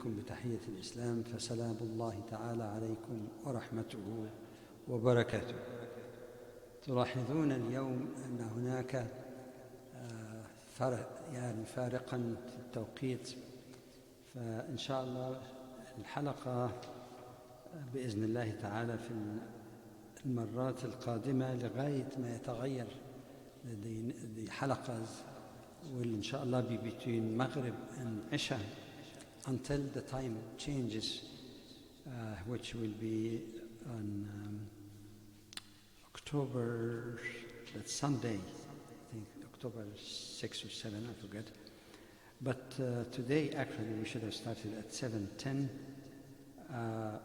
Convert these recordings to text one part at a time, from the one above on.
بتحية الإسلام فسلام الله تعالى عليكم ورحمته وبركاته. تلاحظون اليوم أن هناك فارقا في التوقيت، فإن شاء الله الحلقة بإذن الله تعالى في المرات القادمة لغاية ما يتغير the حلقة will inshallah be between Maghrib and Isha until the time changes, which will be on October, that's Sunday, I think October 6 or 7, I forget. But today actually we should have started at 7:10.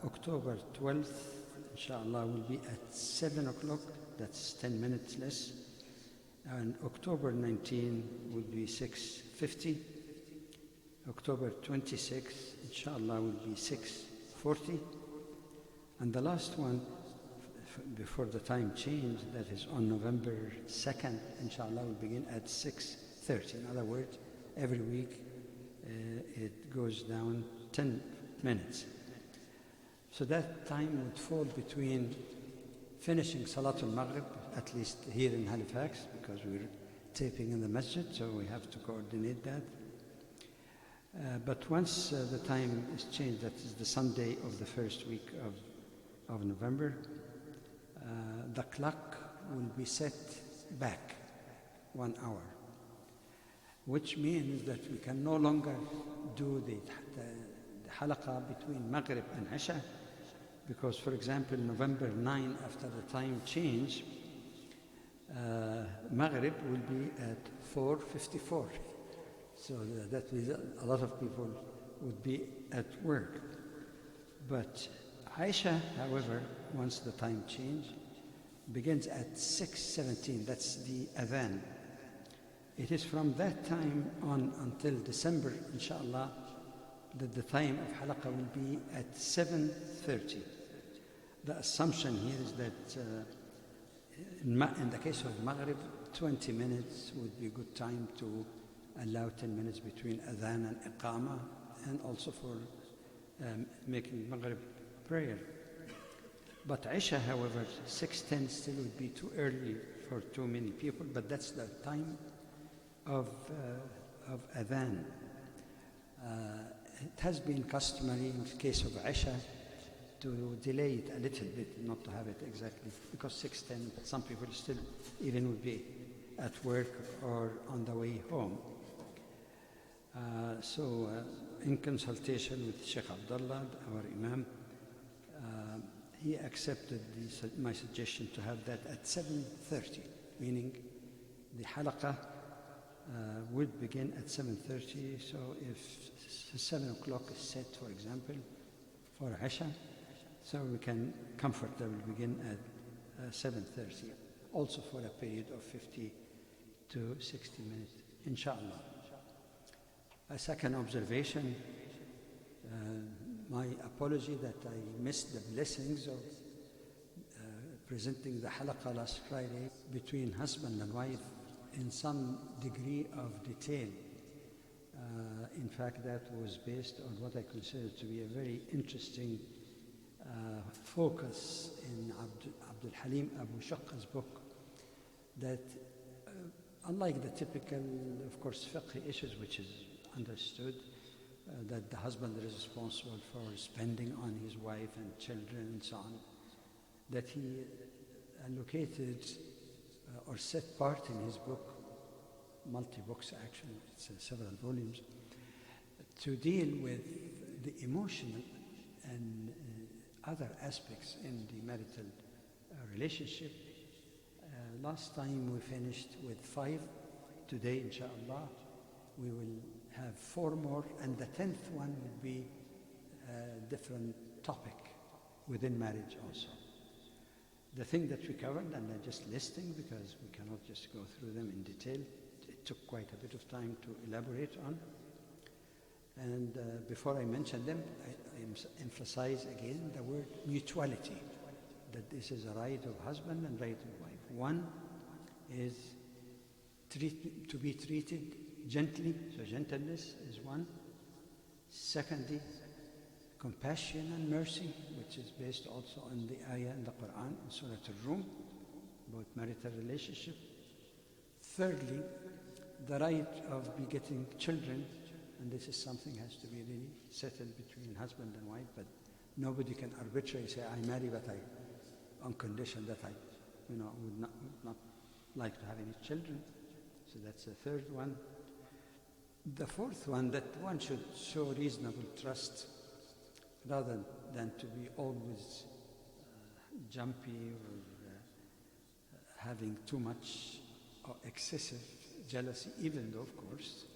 October 12th, inshallah, will be at 7 o'clock, that's 10 minutes less. And October 19 will be 6:50. October 26th, inshallah, will be 6:40. And the last one, before the time change, that is on November 2nd, inshallah, will begin at 6:30. In other words, every week it goes down 10 minutes. So that time would fall between finishing Salatul Maghrib, at least here in Halifax, because we're taping in the masjid, so we have to coordinate that. But once the time is changed, that is the Sunday of the first week of November, the clock will be set back 1 hour, which means that we can no longer do the halaqah between Maghrib and Isha, because, for example, November 9, after the time change, Maghrib will be at 4:54. So that means a lot of people would be at work. But Isha, however, once the time change, begins at 6:17. That's the adhan. It is from that time on until December, inshallah, that the time of halaqah will be at 7:30. The assumption here is that in the case of Maghrib, 20 minutes would be a good time to allow 10 minutes between adhan and iqama, and also for making Maghrib prayer. But Isha, however, 6:10 still would be too early for too many people, but that's the time of adhan. It has been customary in the case of Isha to delay it a little bit, not to have it exactly, because 6:10, some people still even would be at work or on the way home. So in consultation with Sheikh Abdullah, our Imam, he accepted my suggestion to have that at 7:30, meaning the halaqah would begin at 7:30. So if 7 o'clock is set, for example, for Isha, so we can comfortably begin at 7:30, also for a period of 50 to 60 minutes, inshallah. A second observation, my apology that I missed the blessings of presenting the halaqah last Friday between husband and wife in some degree of detail. In fact, that was based on what I consider to be a very interesting focus in Abdul Halim Abu Shaqqa's book, that unlike the typical, of course, fiqh issues, which is understood, that the husband is responsible for spending on his wife and children and so on, that he allocated or set part in his book, multi-books actually, it's several volumes, to deal with the emotional and other aspects in the marital relationship. Last time we finished with 5. Today, inshallah, we will have 4 more, and the 10th one will be a different topic within marriage also. The thing that we covered, and I'm just listing because we cannot just go through them in detail, it took quite a bit of time to elaborate on. And before I mention them, I emphasize again the word mutuality, that this is a right of husband and right of wife. One is to be treated gently, so gentleness is one. Secondly, compassion and mercy, which is based also on the ayah in the Quran in Surah Al-Rum about marital relationship. Thirdly, the right of begetting children, and this is something has to be really settled between husband and wife, but nobody can arbitrarily say, I marry, but on condition that I would not like to have any children. So that's the third one. The fourth one, that one should show reasonable trust rather than to be always jumpy or having too much or excessive jealousy, even though, of course,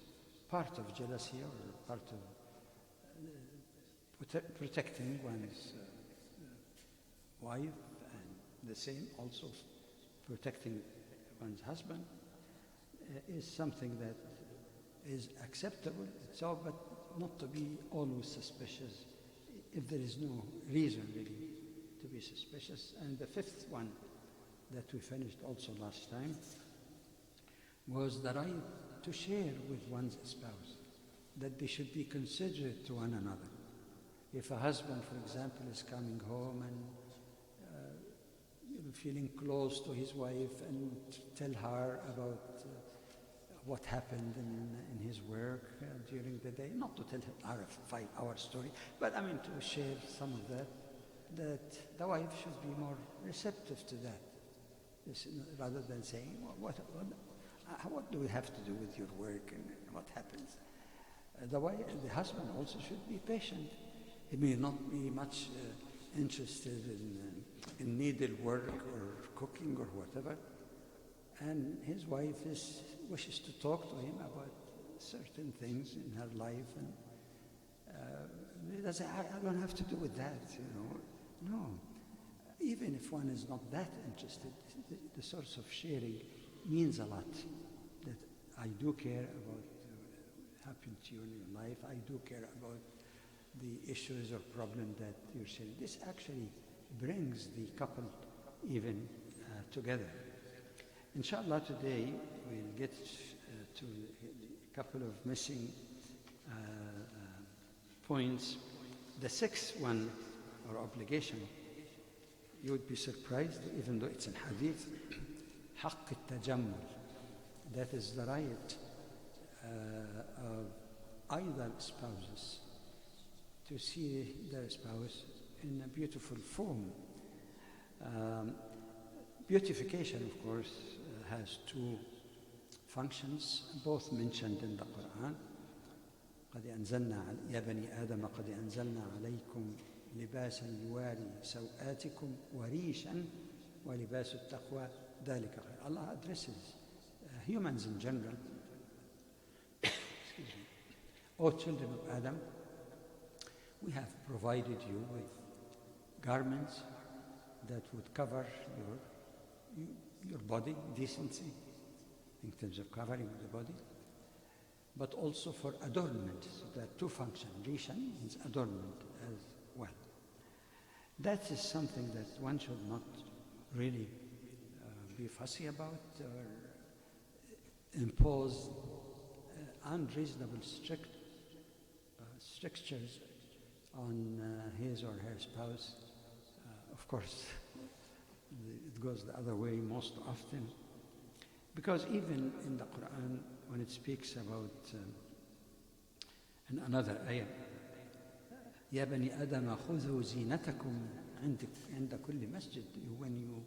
part of jealousy or part of protecting one's wife, and the same also protecting one's husband is something that is acceptable, so, but not to be always suspicious if there is no reason really to be suspicious. And the fifth one that we finished also last time was the right to share with one's spouse, that they should be considerate to one another. If a husband, for example, is coming home and feeling close to his wife and tell her about what happened in his work during the day, not to tell her a 5-hour story, but I mean to share some of that the wife should be more receptive to that, rather than saying, what do we have to do with your work and what happens? The husband also should be patient. He may not be much interested in needlework or cooking or whatever, and his wife wishes to talk to him about certain things in her life, and he doesn't, I don't have to do with that, No. Even if one is not that interested, the source of sharing means a lot. That I do care about what happened to you in your life. I do care about the issues or problems that you're sharing. This actually brings the couple even together. Inshallah, today we'll get to a couple of missing points. The sixth one, or obligation, you would be surprised, even though it's in hadith, حق التجمل. That is the right of either spouses to see their spouse in a beautiful form. Beautification, of course, has two functions, both mentioned in the Quran. قد أنزلنا يا بني آدم قد أنزلنا عليكم لباسا يواري سوآتكم وريشا ولباس التقوى ذلك خير. Allah addresses humans in general. Excuse me. O children of Adam, we have provided you with garments that would cover your body, decency, in terms of covering the body, but also for adornment. So there are two functions. Rishan means adornment as well. That is something that one should not really be fussy about or impose unreasonable strictures on his or her spouse. Of course, it goes the other way most often, because even in the Quran, when it speaks about in another ayah, يا بني آدم خذوا زينتكم عند كل مسجد. When you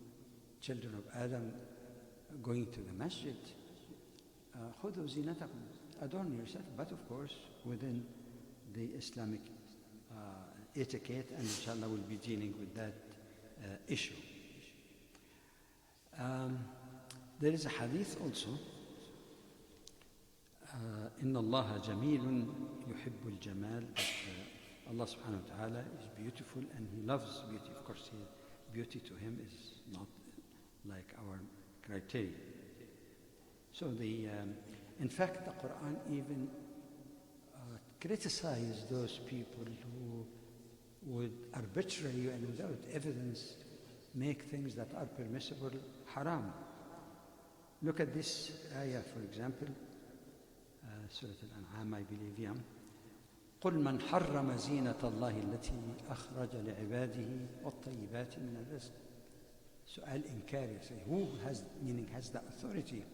children of Adam going to the masjid, خذوا زينتكم, adorn yourself, but of course within the Islamic etiquette, and inshallah we'll be dealing with that issue. There is a hadith also, إن الله جميل يحب الجمال. Allah subhanahu wa ta'ala is beautiful and He loves beauty. Of course, beauty to Him is not like our criteria. So in fact, the Quran even criticizes those people who would arbitrarily and without evidence make things that are permissible haram. Look at this ayah, for example, Surah Al-An'am, I believe, yeah. قل من حرم زينة الله التي أخرج لعباده والطيبات من الرزق. سؤال إنكاري. Say, who has the authority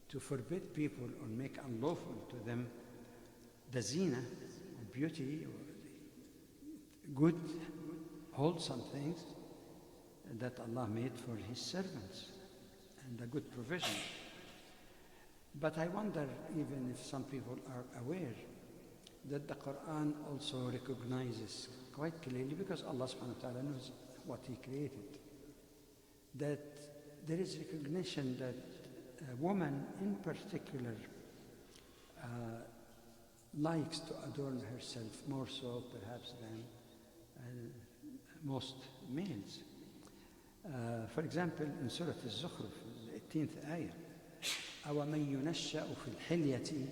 to forbid people or make unlawful to them the zina, or beauty, or good, wholesome things that Allah made for His servants, and the good provision. But I wonder even if some people are aware that the Quran also recognizes quite clearly, because Allah subhanahu wa ta'ala knows what He created, that there is recognition that a woman in particular likes to adorn herself more so perhaps than most males. For example, in Surah Al-Zukhruf, the 18th ayah, أَوَمَنْ يُنَشَّأُ فِي الْحِلْيَةِ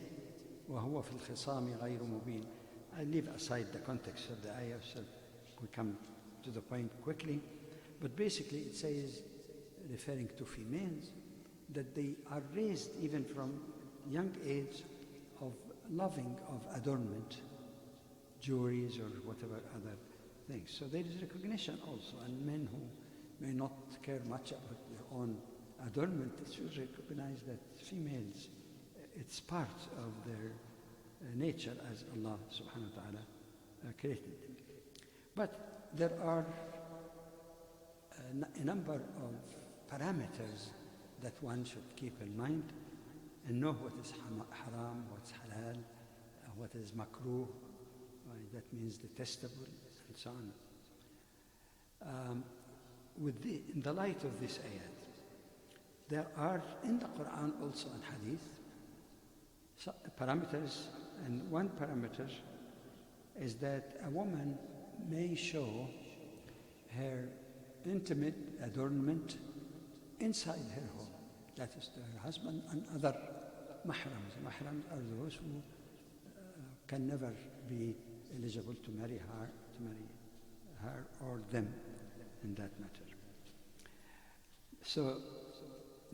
وَهُوَ فِي الْخِصَامِ غَيْرُ مُبِينٍ. I leave aside the context of the ayah, so we come to the point quickly. But basically it says, referring to females, that they are raised even from young age of loving of adornment, jewelries or whatever other things. So there is recognition also, and men who may not care much about their own adornment should recognize that females, it's part of their nature as Allah subhanahu wa ta'ala created them. But there are a number of parameters that one should keep in mind and know what is haram, what's halal, what is makruh, that means detestable, and so on. In the light of this ayat, there are in the Quran also and Hadith parameters, and one parameter is that a woman may show her intimate adornment inside her home, that is to her husband and other mahrams. Mahrams are those who can never be eligible to marry her or them in that matter. So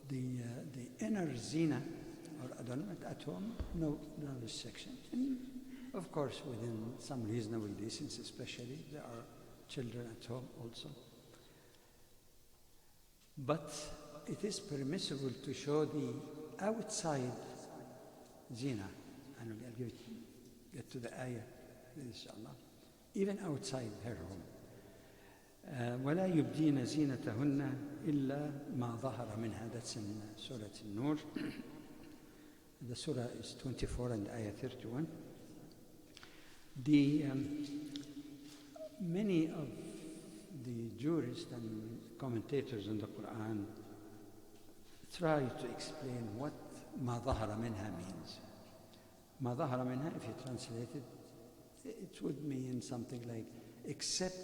the inner zina or adornment at home, no restriction. And of course, within some reasonable decency, especially, there are children at home also. But it is permissible to show the outside zina, and I'll get to the ayah, inshallah, even outside her home. ولا يبدين زينتهن إلا ما ظهر منها. That's in Surah An-Nur. The surah is 24 and ayah 31. Many of the jurists and commentators on the Quran try to explain what ما ظهر منها means. ما ظهر منها, if you translate it would mean something like, except,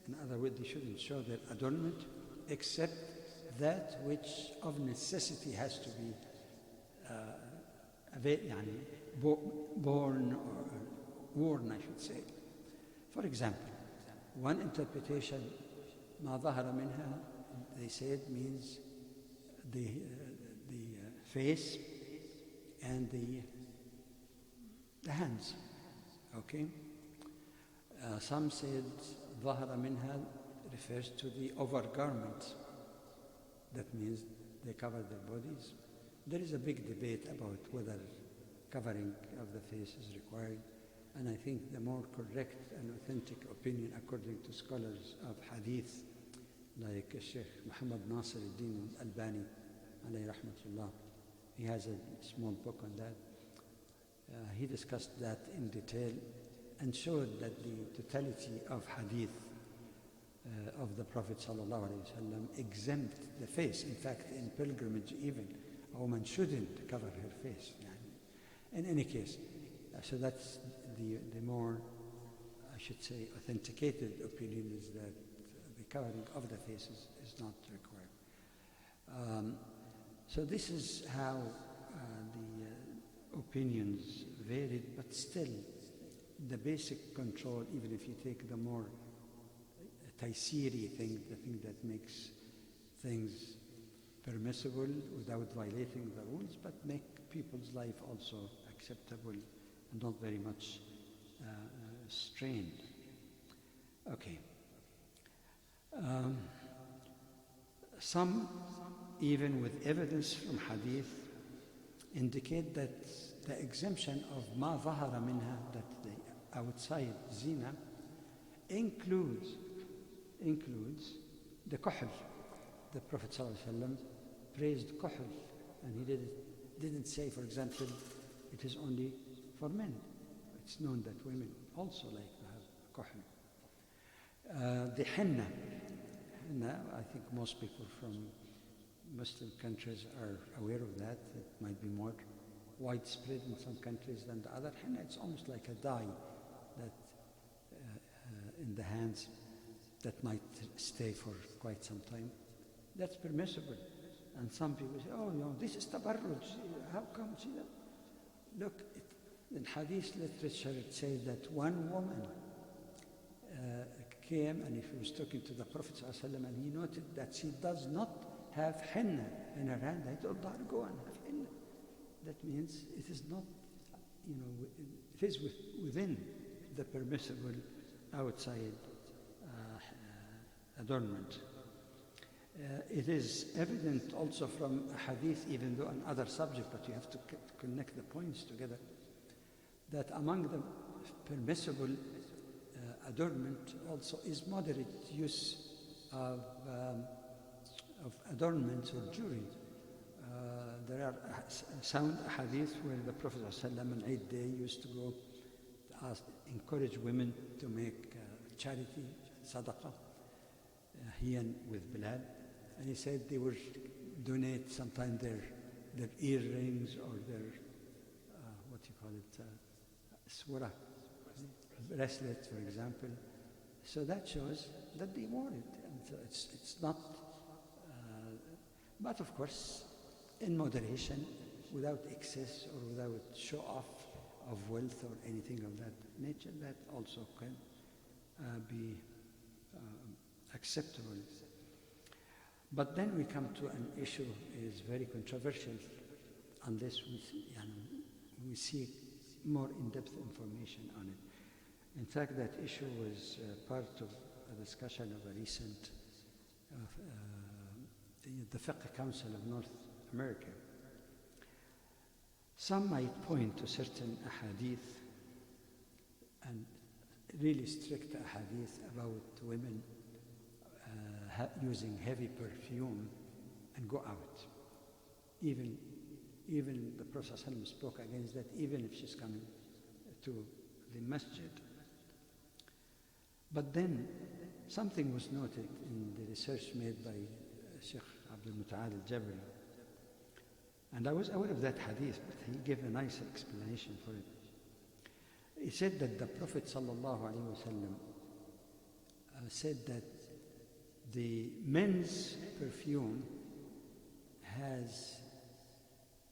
in other words, they shouldn't show their adornment, except that which of necessity has to be born or worn, I should say. For example, one interpretation, ما ظهر منها, they said means the face and the hands. Okay? Some said ظهر منها refers to the overgarment. That means they cover their bodies. There is a big debate about whether covering of the face is required, and I think the more correct and authentic opinion, according to scholars of hadith, like Sheikh Muhammad Nasir al-Din al-Albani, alayhi rahmatullah, he has a small book on that. He discussed that in detail and showed that the totality of hadith of the Prophet sallallahu alaihi wasallam exempt the face. In fact, in pilgrimage even, a woman shouldn't cover her face. In any case, so that's the more, I should say, authenticated opinion, is that the covering of the face is not required. So this is how the opinions varied, but still the basic control, even if you take the more taysiri thing, the thing that makes things permissible without violating the rules, but make people's life also acceptable and not very much strained. Okay. Some, even with evidence from hadith, indicate that the exemption of ma ظهر منها, that the outside zina, includes the kuhl. The Prophet ﷺ praised kuhl, and he didn't say, for example, it is only for men. It's known that women also like to have kuhl. The henna, I think most people from Muslim countries are aware of that. It might be more widespread in some countries than the other. Henna, it's almost like a dye that in the hands that might stay for quite some time. That's permissible. And some people say, oh, no, this is tabarruj. How come? See that? Look, in hadith literature it says that one woman came and he was talking to the Prophet ﷺ, and he noted that she does not have henna in her hand. I told her, go and have henna. That means it is not, it is within the permissible outside adornment. It is evident also from a hadith, even though another subject, but you have to connect the points together, that among the permissible adornment also is moderate use of adornments or jewelry. There are sound hadith where the Prophet ﷺ on Eid Day used to go to encourage women to make charity, sadaqah, he and with Bilal. And he said they would donate sometimes their earrings or their, swara, bracelet, for example. So that shows that they want it. And so it's not, but of course, in moderation, without excess or without show-off of wealth or anything of that nature, that also can be acceptable. But then we come to an issue is very controversial unless we seek more in-depth information on it. In fact, that issue was part of a discussion of a recent the Fiqh Council of North America. Some might point to certain ahadith and really strict ahadith about women using heavy perfume and go out. Even the Prophet ﷺ spoke against that, even if she's coming to the masjid. But then something was noted in the research made by Sheikh Abdul Muta'al al-Jabri. And I was aware of that hadith, but he gave a nice explanation for it. He said that the Prophet ﷺ said that the men's perfume has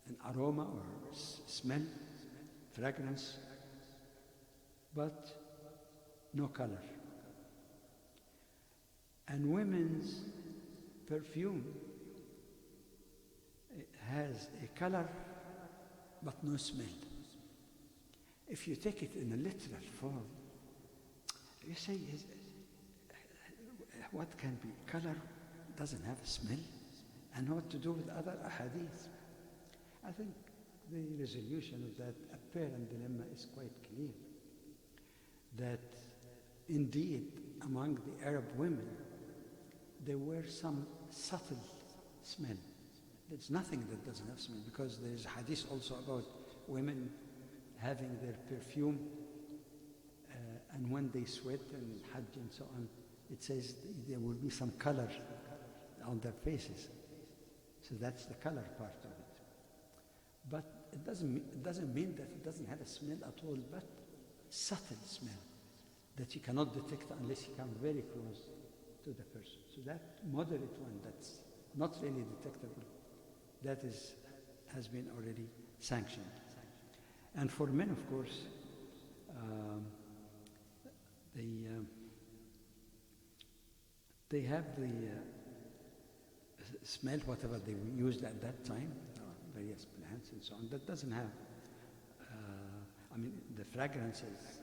an aroma or smell, fragrance, but no color. And women's perfume has a color but no smell. If you take it in a literal form, you say, what can be? Color doesn't have a smell, and what to do with other ahadith? I think the resolution of that apparent dilemma is quite clear. That indeed, among the Arab women, there were some subtle smell. There's nothing that doesn't have smell, because there's a hadith also about women having their perfume, and when they sweat and hajj and so on, it says there will be some color on their faces. So that's the color part of it. But it doesn't mean that it doesn't have a smell at all, but subtle smell that you cannot detect unless you come very close to the person. So that moderate one that's not really detectable, that has been already sanctioned. And for men, of course, they have the smell, whatever they used at that time, various plants and so on, that doesn't have, the fragrance is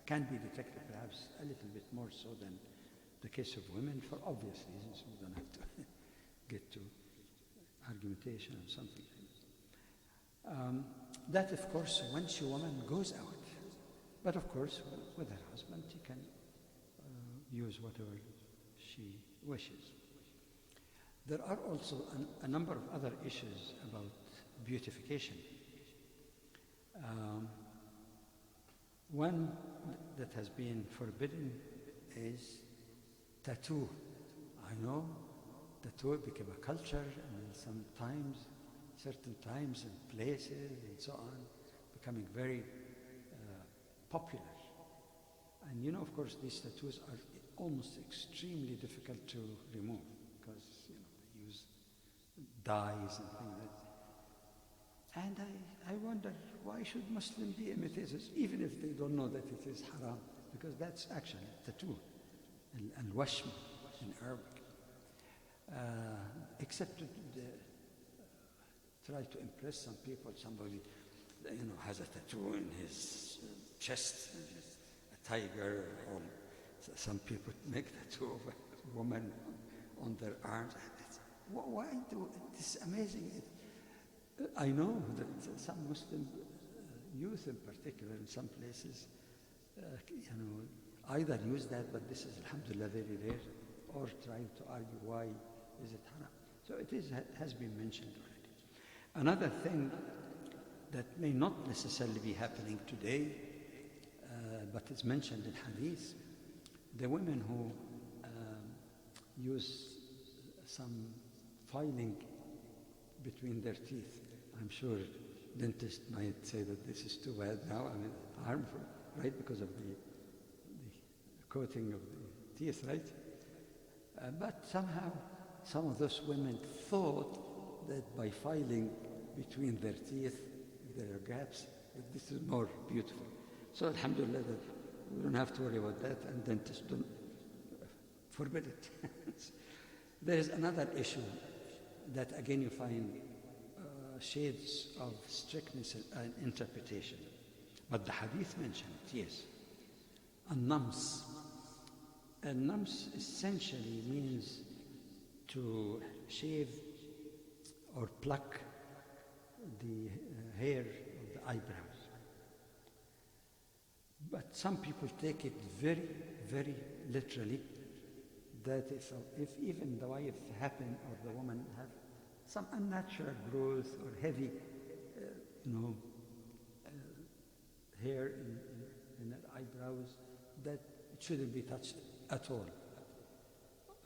can be detected perhaps a little bit more so than the case of women for obvious reasons. We don't have to get to argumentation or something like that. That, of course, once a woman goes out. But of course, with her husband, she can use whatever she wishes. There are also a number of other issues about beautification. One that has been forbidden is tattoo. I know tattoo became a culture, and sometimes, certain times and places and so on, becoming very popular. And you know, of course, these tattoos are almost extremely difficult to remove because they use dyes and things like that. And I wonder, why should Muslims be imitators, even if they don't know that it is haram? Because that's actually tattoo, al-washm in Arabic. Except to try to impress some people. Somebody, has a tattoo in his chest, a tiger, or some people make tattoo of a woman on their arms. Why do this? Amazing. I know that some Muslim youth, in particular, in some places, either use that, but this is, alhamdulillah, very rare, or trying to argue why is it haram. So it has been mentioned already. Another thing that may not necessarily be happening today, but it's mentioned in hadith, the women who use some filing between their teeth. I'm sure dentists might say that this is too bad now, harmful, right, because of the coating of the teeth, right? But somehow, some of those women thought that by filing between their teeth, there are gaps, that this is more beautiful. So alhamdulillah, that we don't have to worry about that, and dentists don't forbid it. There is another issue that again you find shades of strictness and interpretation. But the hadith mentioned it, yes. An-nams. An-nams essentially means to shave or pluck the hair of the eyebrows. But some people take it very, very literally, that if even the wife happen or the woman have some unnatural growth or heavy, hair in her eyebrows, that it shouldn't be touched at all.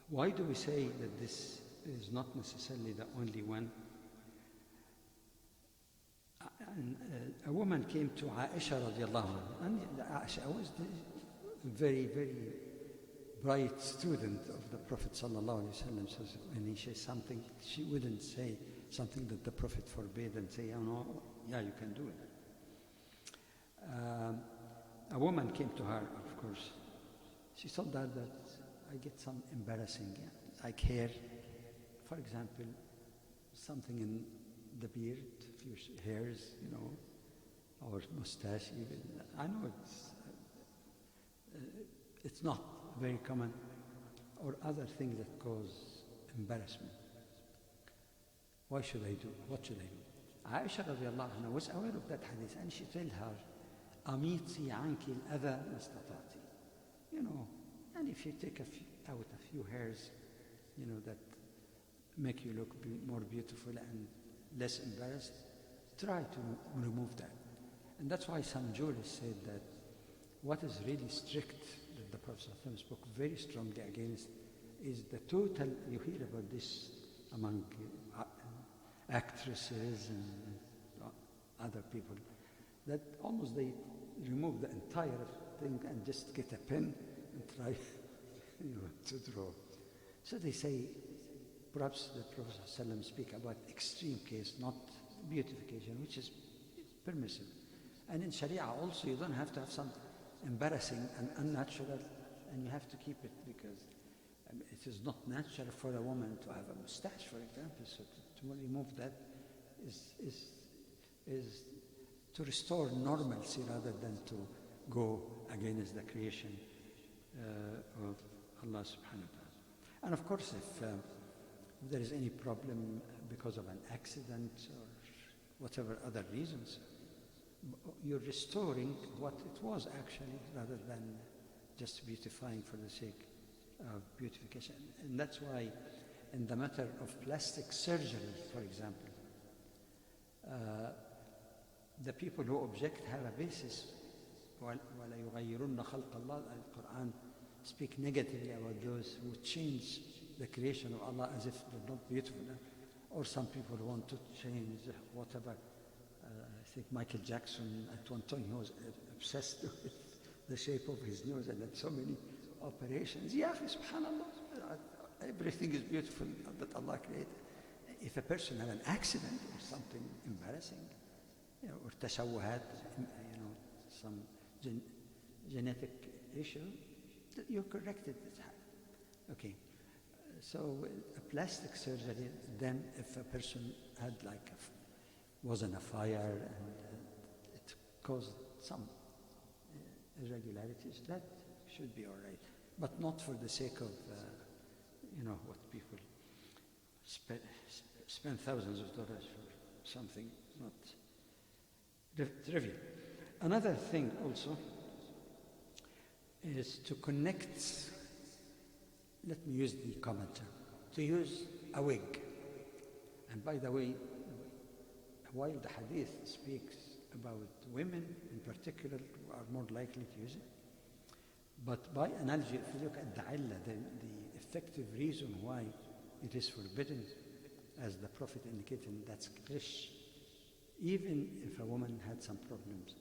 Why do we say that this is not necessarily the only one? A woman came to Aisha radiallahu anha, and Aisha was a very, very bright student of the Prophet sallallahu alaihi wasallam. So when he says something, she wouldn't say something that the Prophet forbade and say, "Oh no, yeah, you can do it." A woman came to her, of course. She told her that I get some embarrassing, like hair, for example, something in the beard, a few hairs, or mustache even. I know it's not very common, or other things that cause embarrassment. What should I do? Aisha radiallahu anha was aware of that hadith, and she told her, "Amiti anki al-adha mastatati." And if you take out a few hairs, that make you look more beautiful and less embarrassed, try to remove that. And that's why some jurists said that what is really strict, that the Prophet ﷺ spoke very strongly against, is the total, you hear about this among actresses and other people, that almost they remove the entire thing and just get a pen and try to draw. So they say, perhaps the Prophet ﷺ speak about extreme case, not beautification, which is permissible. And in Sharia also, you don't have to have some embarrassing and unnatural, and you have to keep it, because it is not natural for a woman to have a mustache, for example. So to remove that is to restore normalcy rather than to go against the creation of Allah subhanahu wa ta'ala. And of course, if there is any problem because of an accident or whatever other reasons, you're restoring what it was actually, rather than just beautifying for the sake of beautification. And that's why in the matter of plastic surgery, for example, the people who object have a basis. وَلَا يُغَيِّرُنَّ خَلْقَ اللَّهِ. The Quran speak negatively about those who change the creation of Allah as if they're not beautiful. Or some people want to change whatever. I think Michael Jackson at one time, he was obsessed with the shape of his nose and had so many operations. Yeah, subhanAllah, everything is beautiful that Allah created. If a person had an accident or something embarrassing, or tashawuhat, some genetic issue, you corrected it. Okay. So a plastic surgery, then if a person had was in a fire and it caused some irregularities, that should be all right. But not for the sake of, what people spend thousands of dollars for something not trivial. Another thing also is to connect, let me use the common term, to use a wig. And by the way, while the hadith speaks about women in particular who are more likely to use it, but by analogy, if you look at the illah, the effective reason why it is forbidden, as the Prophet indicated, that's ghish. Even if a woman had some problems,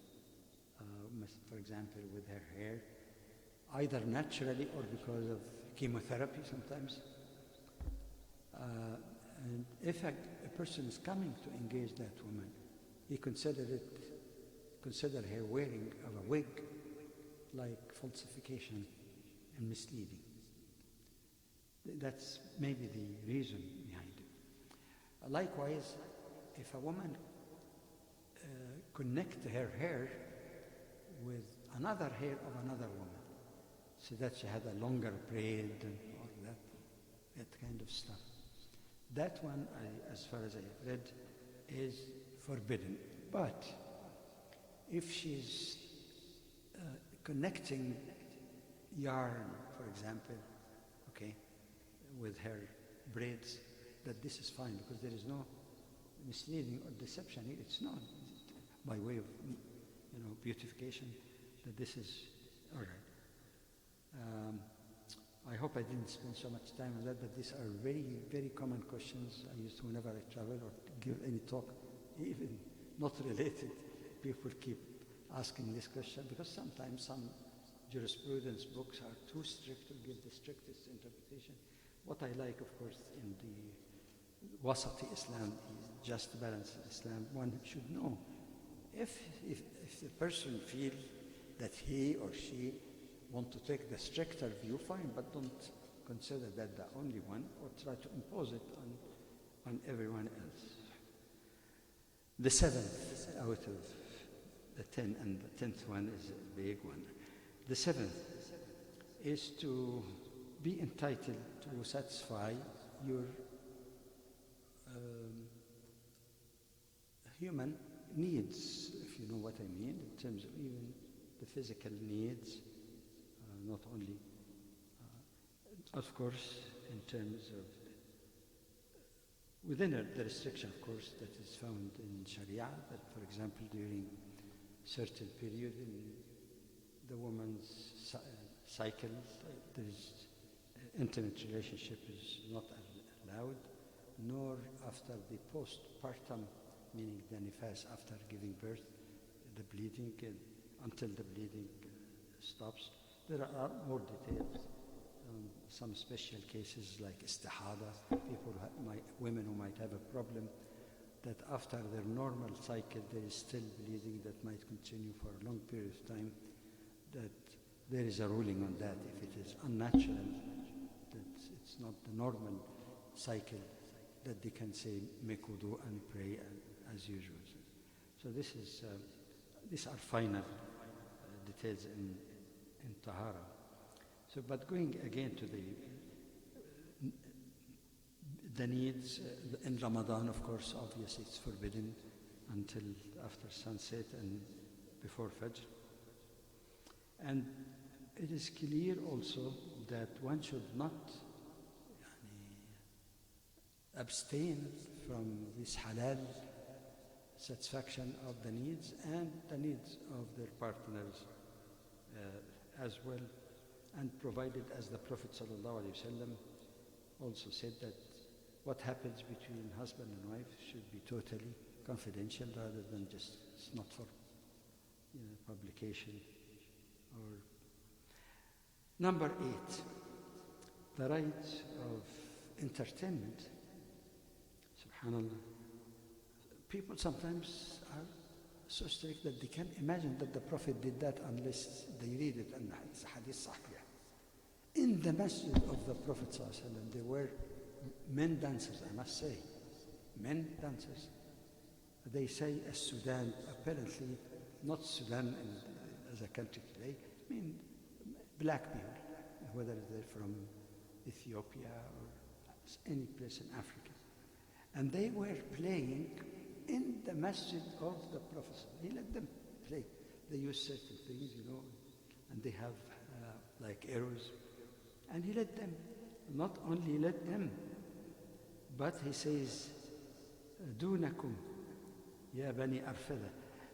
for example, with her hair, either naturally or because of chemotherapy sometimes, and if a person is coming to engage that woman, he consider her wearing of a wig like falsification and misleading. That's maybe the reason behind it. Likewise, if a woman connect her hair with another hair of another woman, so that she had a longer braid and all that kind of stuff, that one, as far as I read, is forbidden. But if she's connecting yarn, for example, with her braids, that this is fine, because there is no misleading or deception here. It's not by way of beautification, that this is all right. I hope I didn't spend so much time on that, but these are very, very common questions I used to, whenever I travel or give any talk, even not related, people keep asking this question, because sometimes some jurisprudence books are too strict to give the strictest interpretation. What I like, of course, in the wasati Islam, just balanced Islam, one should know if the person feels that he or she want to take the stricter view, fine, but don't consider that the only one, or try to impose it on everyone else. The seventh out of the 10, and the 10th one is a big one. The seventh is to be entitled to satisfy your human needs, if you know what I mean, in terms of even the physical needs, not only, of course, in terms of, within the restriction, of course, that is found in Sharia, that, for example, during certain period in the woman's cycle, there is intimate relationship is not allowed, nor after the postpartum, meaning the nifas, after giving birth, the bleeding, until the bleeding stops. There are more details. Some special cases like istihada, women who might have a problem that after their normal cycle there is still bleeding that might continue for a long period of time, that there is a ruling on that. If it is unnatural, that it's not the normal cycle, that they can say make wudu and pray as usual. So this is these are final details in Tahara. So, but going again to the needs, in Ramadan, of course, obviously it's forbidden until after sunset and before Fajr. And it is clear also that one should not abstain from this halal satisfaction of the needs and the needs of their partners as well, and provided, as the Prophet ﷺ also said, that what happens between husband and wife should be totally confidential rather than just, it's not for publication. Or number 8, the right of entertainment. Subhanallah. People sometimes are so strict that they can't imagine that the Prophet did that unless they read it in the hadith sahih. In the masjid of the Prophet ﷺ, there were men dancers, I must say. Men dancers. They say as Sudan, apparently not Sudan as a country today, I mean black people, whether they're from Ethiopia or any place in Africa. And they were playing in the masjid of the Prophet. He let them play. They use certain things, and they have like arrows. And he let them, not only let them, but he says, "Dunakum, ya bani arfada."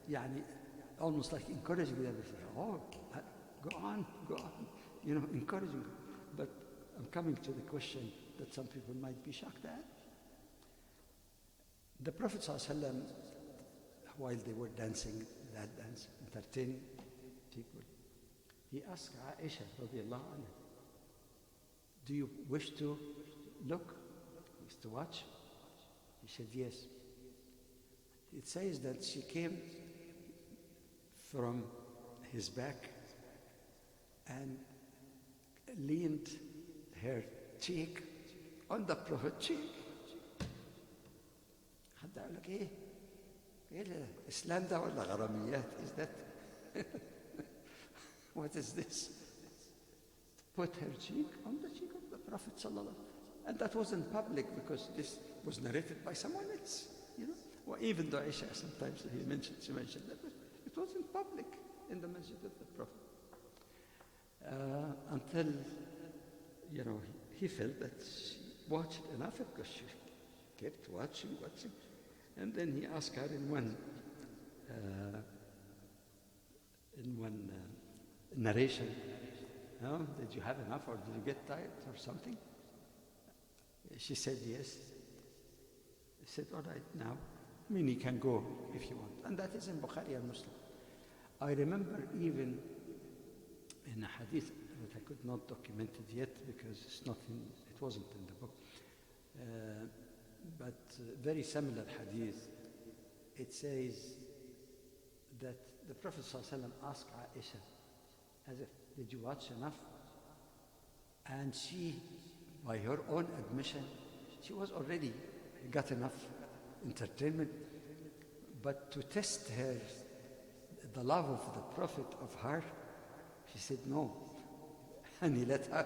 Yani, almost like encouraging them. They say, "Oh, go on, encouraging." But I'm coming to the question that some people might be shocked at. The Prophet ﷺ, while they were dancing that dance, entertaining people, he asked Aisha radiallahu anha, "Do you wish to look, wish to watch?" She said, "Yes." It says that she came from his back and leaned her cheek on the Prophet's cheek. حد قال لك ايه الاسلام ده ولا غراميات؟ Is that what is this? Put her cheek on the cheek of the Prophet sallallahu. And that was in public because this was narrated by someone else, Well, even though Aisha sometimes she mentioned that, but it was in public in the masjid of the Prophet. Until he felt that she watched enough because she kept watching. And then he asked her in one narration, did you have enough or did you get tired or something? She said yes. He said, all right, now, you can go if you want. And that is in Bukhari and Muslim. I remember even in a hadith that I could not document it yet because it wasn't in the book. But very similar hadith, it says that the Prophet ﷺ asked Aisha, as if, did you watch enough? And she, by her own admission, she was already got enough entertainment. But to test her, the love of the Prophet of her, she said no. And he let her.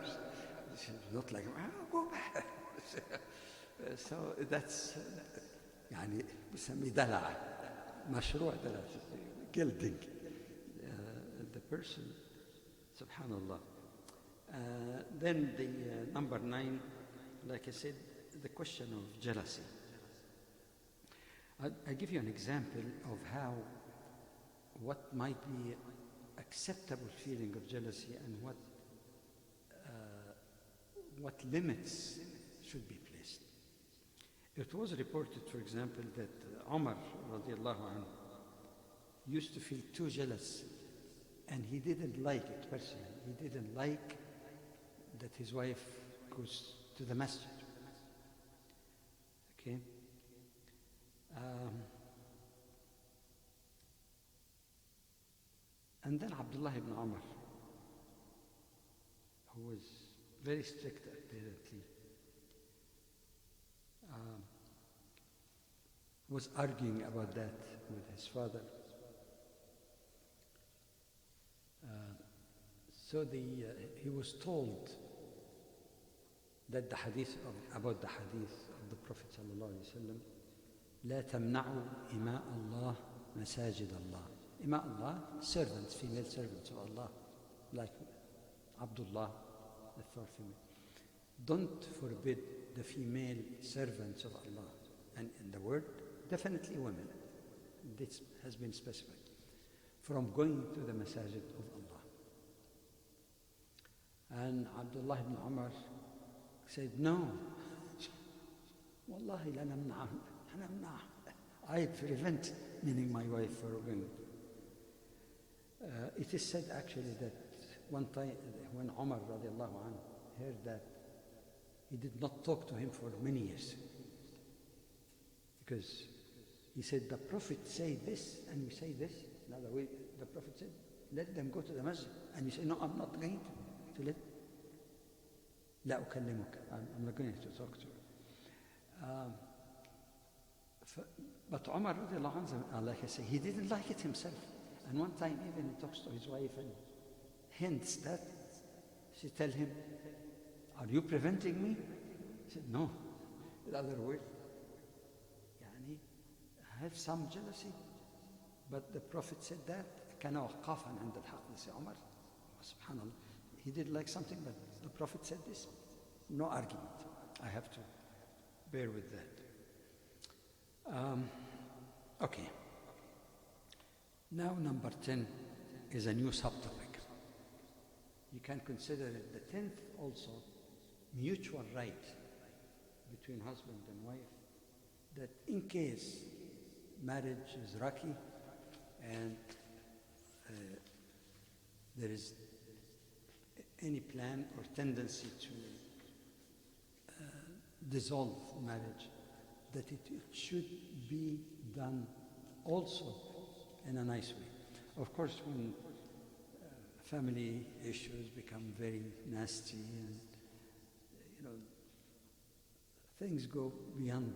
She was not like, go back. So that's بسميه دلع مشروع دلع gilding the person. Subhanallah. Then the number 9, like I said, the question of jealousy. I give you an example of what might be acceptable feeling of jealousy and what limits should be placed. It was reported, for example, that Umar radiallahu anhu used to feel too jealous, and he didn't like it personally. He didn't like that his wife goes to the masjid. Okay? And then Abdullah ibn Umar, who was very strict apparently, was arguing about that with his father. So he was told that about the hadith of the Prophet sallallahu alaihi wasallam, لا تمنعوا إماء الله مساجد الله. إماء Allah, servants, female servants of Allah, like Abdullah, the third female. Don't forbid the female servants of Allah. And in the word, definitely women. This has been specified. From going to the masajid of Allah. And Abdullah ibn Umar said, no. Wallahi la namna'ah. I prevent, meaning my wife, for going. It is said actually that one time when Umar radiallahu anhu heard that, he did not talk to him for many years. Because he said, the Prophet said this, and you say this. Another way, the Prophet said, let them go to the masjid. And you say, no, I'm not going to let. لا أكلمك. I'm not going to talk to you. But Umar radiallahu anhu, like I say, he didn't like it himself. And one time even he talks to his wife and hints that. She tells him, are you preventing me? He said, no. In other words, I have some jealousy. But the Prophet said that. كان وقافا عند الحق. They say, Umar, subhanallah, he did like something, but the Prophet said this. No argument. I have to bear with that. Okay. Now number 10 is a new subtopic. You can consider it the 10th also, mutual right between husband and wife, that in case marriage is rocky and there is any plan or tendency to dissolve marriage, that it should be done also in a nice way. Of course, when family issues become very nasty and things go beyond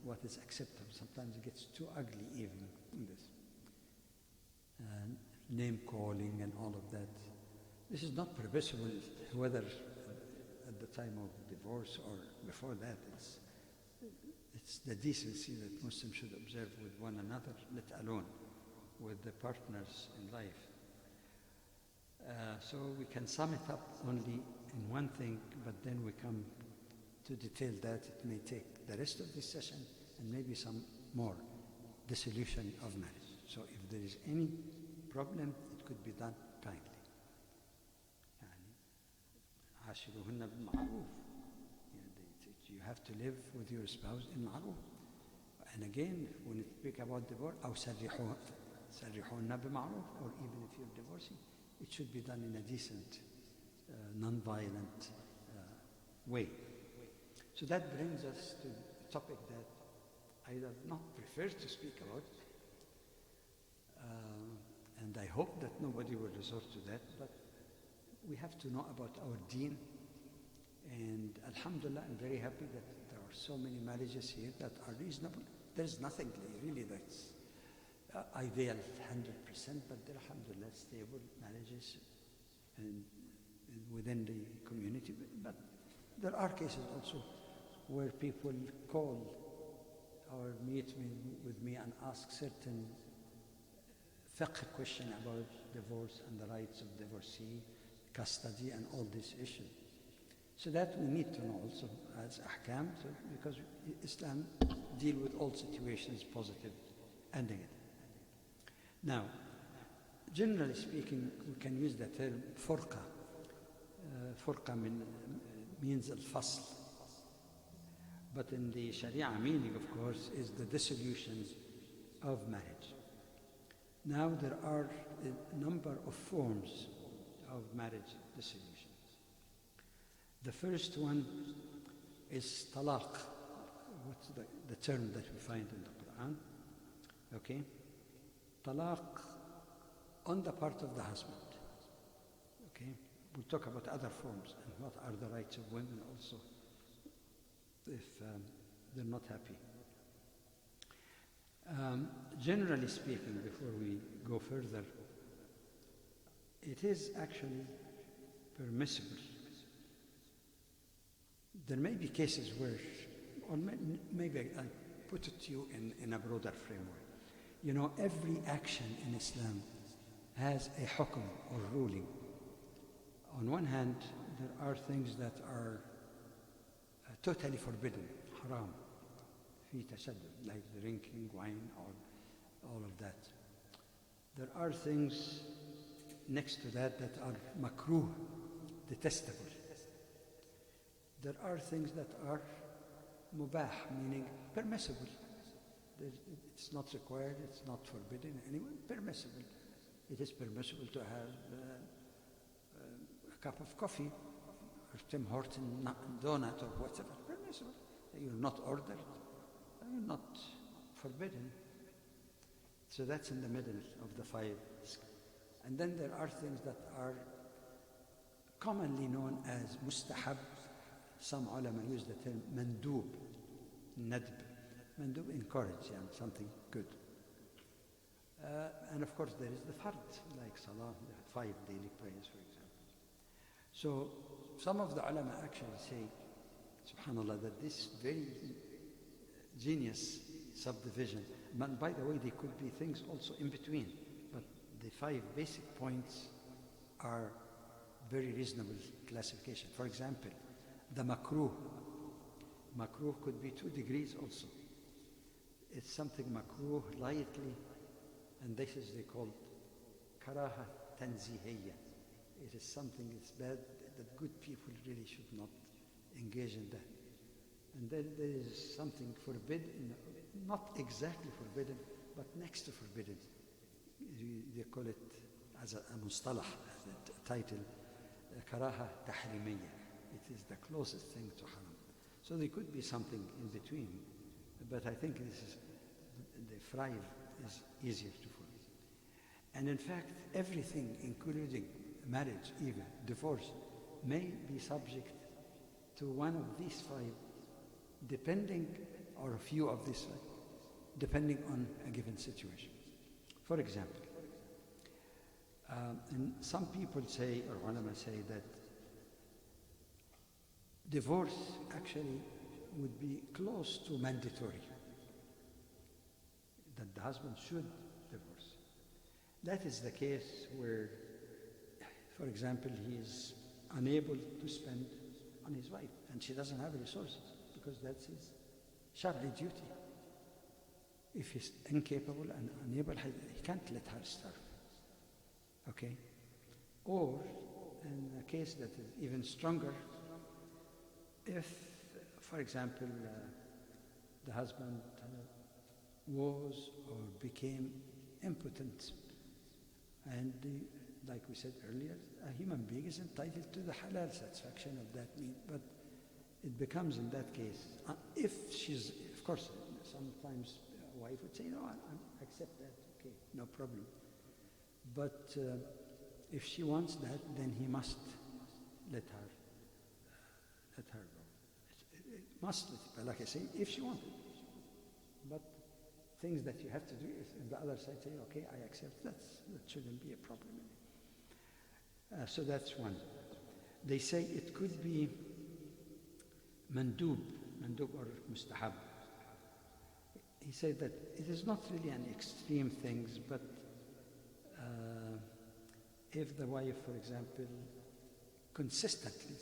what is acceptable, sometimes it gets too ugly even in this. Name calling and all of that. This is not permissible, whether at the time of divorce or before that. It's the decency that Muslims should observe with one another, let alone with the partners in life. So we can sum it up only in one thing, but then we come to detail that. It may take the rest of this session and maybe some more, the solution of marriage. So if there is any problem, it could be done kindly. عاشروهن بالمعروف. You have to live with your spouse in ma'ruf. And again, when you speak about divorce, أو سرحوهن بمعروف, or even if you're divorcing, it should be done in a decent, non-violent way. So that brings us to a topic that I do not prefer to speak about. And I hope that nobody will resort to that, but we have to know about our deen. And alhamdulillah, I'm very happy that there are so many marriages here that are reasonable. There's nothing really that's ideal 100%, but there are alhamdulillah stable marriages and within the community. But there are cases also where people call or meet with me and ask certain fiqh question about divorce and the rights of divorcee, custody and all these issues. So that we need to know also as ahkam, because Islam deal with all situations, positive and negative. Now, generally speaking, we can use the term furqa. Furqa means al-fasl. But in the Sharia meaning, of course, is the dissolution of marriage. Now there are a number of forms of marriage dissolutions. The first one is talaq. What's the term that we find in the Quran? Okay? Talaq on the part of the husband. Okay? We'll talk about other forms and what are the rights of women also if they're not happy. Generally speaking, before we go further, it is actually permissible. There may be cases where, or maybe I put it to you in a broader framework. You know, every action in Islam has a hukm or ruling. On one hand, there are things that are totally forbidden, haram, fi tashaddud, like drinking wine or all of that. There are things next to that that are makruh, detestable. There are things that are mubah, meaning permissible. It's not required, it's not forbidden anyway, permissible. It is permissible to have a cup of coffee or Tim Horton donut or whatever, permissible. You're not ordered, you're not forbidden. So that's in the middle of the five. And then there are things that are commonly known as mustahab. Some ulama use the term mandub, nadb. Mandub, encourage, something good. And of course there is the fard, like salah, the 5 daily prayers, for example. So some of the ulama actually say, subhanAllah, that this very genius subdivision, and by the way, there could be things also in between, but the 5 basic points are very reasonable classification. For example, the makruh. Makruh could be 2 degrees also. It's something makruh lightly, and this is they call karaha tanzihiyya. It is something that's bad that good people really should not engage in that. And then there is something forbidden, not exactly forbidden, but next to forbidden. They call it as a mustalah, as a title, karaha tahrimiyya. It is the closest thing to haram. So there could be something in between, but I think this is the 5 is easier to follow. And in fact, everything, including marriage, even divorce, may be subject to one of these 5, depending, or a few of these 5, depending on a given situation. For example, and some people say, or ulama say, that divorce actually would be close to mandatory, that the husband should divorce. That is the case where, for example, he is unable to spend on his wife and she doesn't have resources because that's his shar'i duty. If he's incapable and unable, he can't let her starve. Okay? Or, in a case that is even stronger, if, for example, the husband was or became impotent, and like we said earlier, a human being is entitled to the halal satisfaction of that need, but it becomes in that case, if she's, of course, sometimes a wife would say, no, I accept that, okay, no problem. But if she wants that, then he must let her go. It must, but like I say, if she wanted. But things that you have to do, if the other side say, okay, I accept, that shouldn't be a problem. So that's one. They say it could be mandub or mustahab. He said that it is not really an extreme things, but if the wife, for example, consistently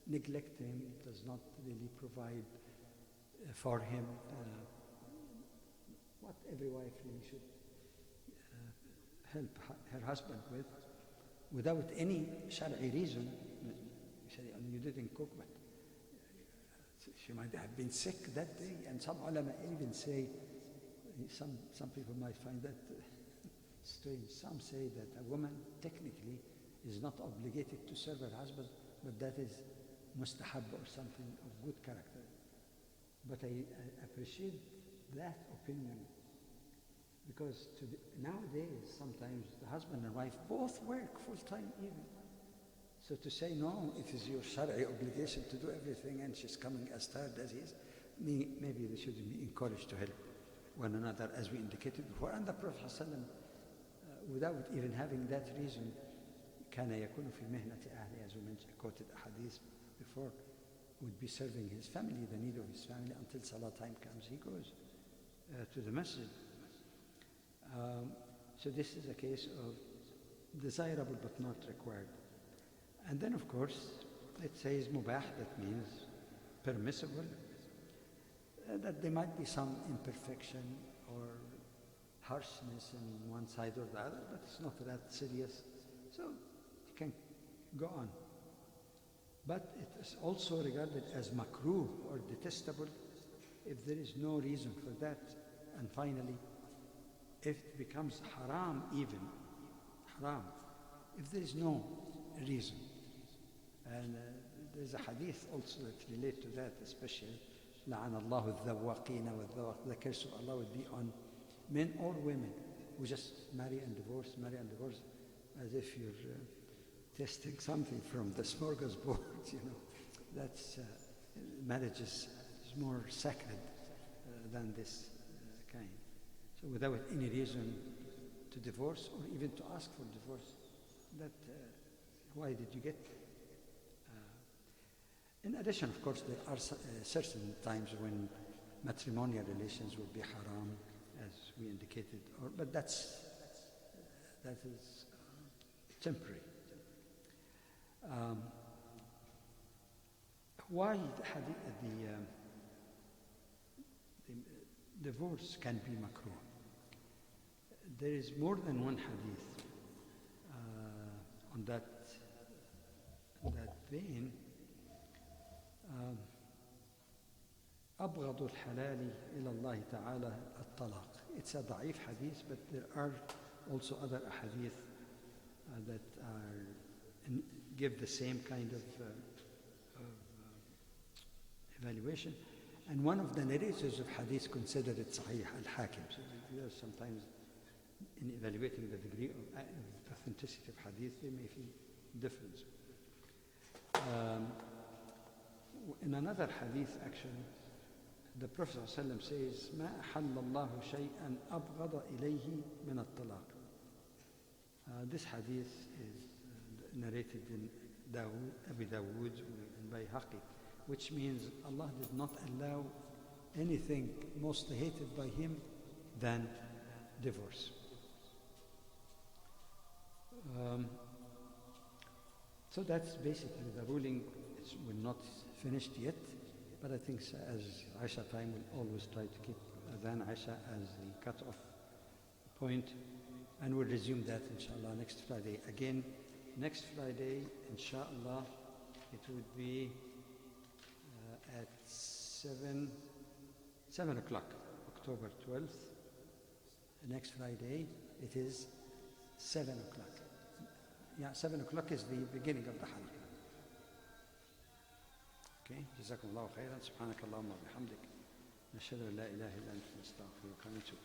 neglects him, does not really provide for him what every wife really should help her husband with, without any shar'i reason. You didn't cook, but she might have been sick that day, and some ulama even say, some people might find that strange. Some say that a woman technically is not obligated to serve her husband, but that is mustahab or something of good character. But I appreciate that opinion, because nowadays sometimes the husband and wife both work full-time even. So to say, no, it is your shari'i obligation to do everything and she's coming as tired as he is, maybe they should be encouraged to help one another, as we indicated before. And the Prophet ﷺ, without even having that reason, كان يكون في مهنة أهله, as we mentioned, quoted a hadith before, would be serving his family, the need of his family, until Salah time comes, he goes to the masjid. So this is a case of desirable but not required. And then of course it says mubah, that means permissible, that there might be some imperfection or harshness in one side or the other, but it's not that serious, so you can go on. But it is also regarded as makruh or detestable if there is no reason for that. And finally, if it becomes haram, even haram, if there is no reason. And there's a hadith also that relates to that, especially لعن الله الذواقين والذواق, the curse of Allah would be on men or women who just marry and divorce, as if you're testing something from the smorgasbord, you know. That's marriage is more sacred than this kind. So without any reason to divorce or even to ask for divorce, that why did you get? In addition, of course, there are certain times when matrimonial relations will be haram, as we indicated, but that is temporary. Why the divorce can be makruh? There is more than one hadith on that vein. أبغض الحلال إلى الله تعالى الطلاق. It's a ضعيف hadith, but there are also other hadith that give the same kind of evaluation. And one of the narrators of hadith considered it sahih, al-Hakim. So sometimes in evaluating the degree of authenticity of hadith, there may be difference. In another hadith, actually, the Prophet ﷺ says, ما أحل الله شيئا أبغض إليه من الطلاق. This hadith is narrated in Abu Dawood and Bayhaqi, which means Allah did not allow anything most hated by Him than divorce. So that's basically the ruling. We're not finished yet, but I think as Aisha time, we'll always try to keep Adhan Aisha as the cut-off point, and we'll resume that inshallah next Friday. Again, next Friday, inshallah, it would be at 7 o'clock, October 12th. Next Friday, it is 7 o'clock. Yeah, 7 o'clock is the beginning of the halaqah. Okay, جزاكم الله خيرا. سبحانك اللهم وبحمدك نشهد أن لا إله إلا أنت نستغفرك ونتوب